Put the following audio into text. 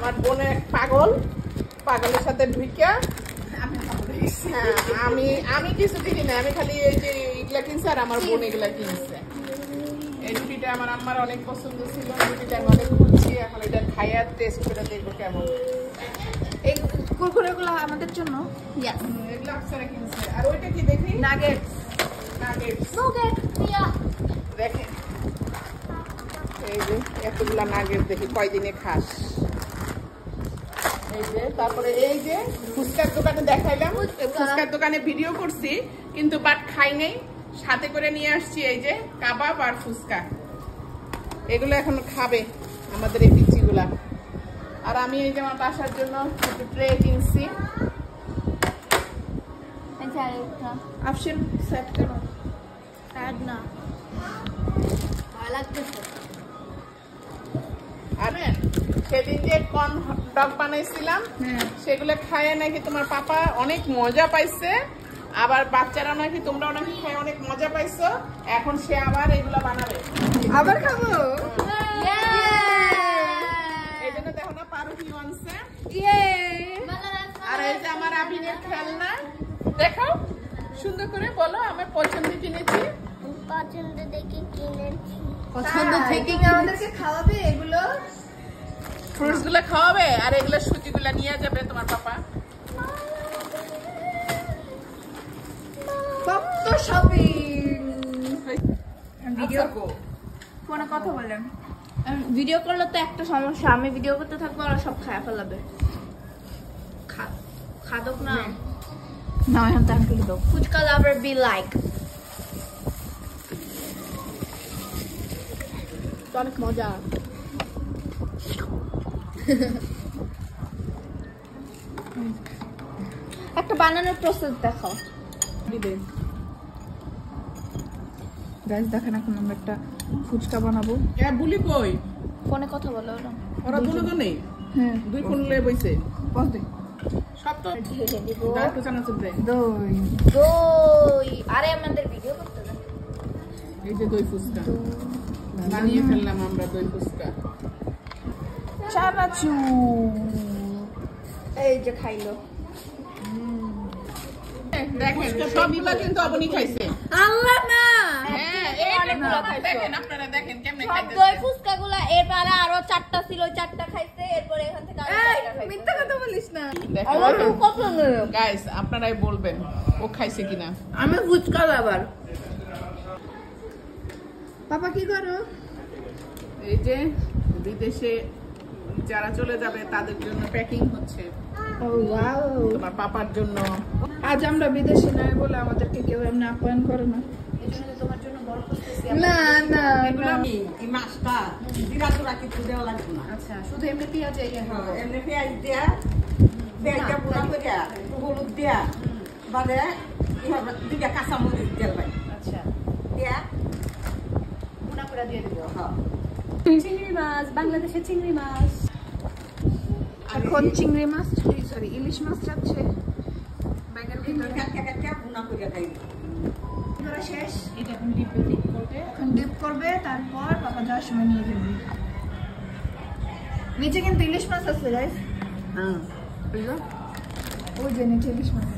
আমার বোনে পাগল, পাগলের সাথে ঢুকিয়া আমি কিছু কিনি না, আমি খালি এই যে এগুলা কিনছি আর আমার বোন এগুলা কিনছে। এই রুটিটা আমার আম্মার অনেক পছন্দ ছিল, রুটিটা আমি অনেক খুঁজছি, এখন এটা খাইয়া টেস্ট করে দেখবো কেমন। এই কুরকুরেগুলো আমাদের জন্য। এগুলো আপনারা কিনছে। আর ওইটা কি দেখি? নাগেটস। দেখেন এই যে এতগুলা নাগেট দেখি কয়দিনে খাস। এই যে তারপরে এই যে ফুচকার দোকানে দেখাইলাম, ফুচকার দোকানে ভিডিও করছি কিন্তু বাট খাই নাই, সাথে করে নিয়ে আসছি এই যে কাবাব আর ফুচকা। এগুলো এখন খাবে আমাদের এই পিচ্চিগুলা। আর আমি এই যে আমার বাসার জন্য একটু ট্রে কিনছি। অপশন সেট করো। স্যাড না, ভালো লাগতেছে। আর সেদিন যে কর্ন ডগ বানাইছিলাম সেগুলো খায় নাকি তোমার পাপা অনেক মজা পাইছে, আবার বাচ্চারা নাকি তোমরাও নাকি খায় অনেক মজা পাইছো। এখন সে আবার এগুলো বানাবে, আবার খাবো। এই জন্য দেখো না পারু কি আনছে। আর এই যে আমার আবিনের খেলনা, দেখো সুন্দর করে বলো আমার পছন্দ কিনেছি। পছন্দ দেখে কিনেছি। পছন্দ থেকে আমাদেরকে খাওয়াবে, এগুলো ফ্রুটস গুলো খাওয়াবে আর এগুলো সুজি গুলা নিয়ে যাবে তোমার পাপা। কত শপিং। ভিডিও ফোনে কথা বললাম, ভিডিও করলে তো একটা সমস্যা, আমি ভিডিও করতে থাকবো আর সব খায়া ফেলাবে। খাদক না না, এখন তো আমি দাও। ফুচকা লাভার বি লাইক। অনেক মজা। একটা বানানোর প্রসেস দেখাও। গাইস দেখেন এখন আমরা একটা ফুচকা বানাবো। বুলি কই ফোনে কথা বলো ওরা। ওরা দুটো নেই। হ্যাঁ, দুই ফোন লয়ে বইছে। বল দে। সব তো ঢেলে দিব। দাঁড়াতে চানাচুর দে। দই। দই। আরে আমাদের ভিডিও করতে দাও। এই যে দই ফুচকা বানিয়ে ফেললাম আমরা, দই ফুচকা। চানাচুর। এই যে খাইলো। দেখেন সবগুলা কিন্তু আপনি খাইছে। আল্লাহ না। হ্যাঁ এই অনেকগুলো খাইছে। দেখেন আপনারা দেখেন কেমনে সব খাইতেছে। দই ফুচকাগুলা এরপরে আরো 4টা ছিল, 4টা খাইছে, এরপর এখান থেকে আরো 4টা খাইছে। মিথ্যা কথা বলিস না। আমার তো কত নেই। গাইস আপনারাই বলবেন ও খাইছে কিনা। আমি ফুচকা লাভার। পাপা কি করো? এই যে বিদেশে যারা চলে যাবে তাদের জন্য প্যাকিং হচ্ছে। ও ওয়াও। তোমার পাপার জন্য। আজ আমরা বিদেশে নাই বলে আমাদেরকে কেউ এমনি আপ্যায়ন করে না। এজন্য তোমার জন্য বড় করতেছি। না না এগুলো না। এই মাছটা জিরা তোরা কিছু দেওয়া লাগবে না। আচ্ছা, শুধু এমনি পেঁয়াজ এই হ্যাঁ, এমনি পেঁয়াজ দিয়া পেঁয়াজটা গুঁড়া করিয়া একটু হলুদ দিয়া বাদে দুইটা কাঁচা মরিচ দেওয়া ভাই আচ্ছা, দিয়া গুঁড়া করে দিয়ে দিব। হ্যাঁ চিংড়ি মাছ, বাংলাদেশের চিংড়ি মাছ। এখন চিংড়ি মাছ, সরি ইলিশ মাছ যাচ্ছে ব্যাগের ভিতরে। গুঁড়া করিয়া খাই করা শেষ। এটা এখন ডিপে ডিপ করবে। এখন ডিপ করবে, তারপর পাপা যাওয়ার সময় নিয়ে যাবে। নিচে কিন্তু ইলিশ মাছ আছে গাইস। হ্যাঁ ওই যে নিচে ইলিশ মাছ।